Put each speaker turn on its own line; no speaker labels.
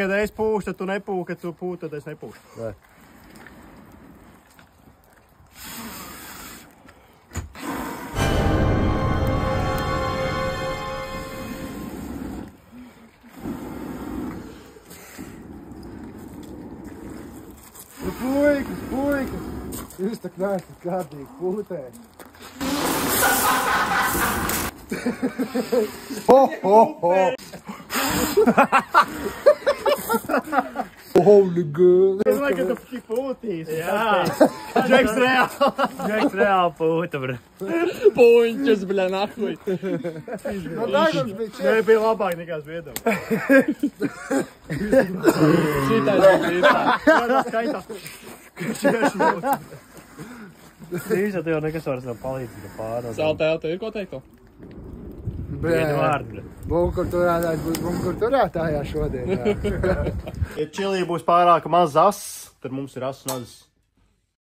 Kad es pūšu, tad tu nepūši, kad tu pūši, tad es nepūšu.
Nē. Puikas! Jūs tak neesat kārtīgi pūtē. Holy girl!
Es domāju, ka tu šī pūtīs.
Jā.
Džeks reāli pūta, bro.
Puņķis, bļa, nahuj.
No dažams bija čet.
Nē, bija labāk nekā Zviedam.
Šitais bija tā.
Jā, skaitā. Īsa, tev nekas vairs nav palīdzīgi pārāk.
Saltēl, tev ir ko teikt?
Vienu vārdu.
Bunkurturētājā šodien.
Ja čilī būs pārāk maz ass, tad mums ir ass un azas.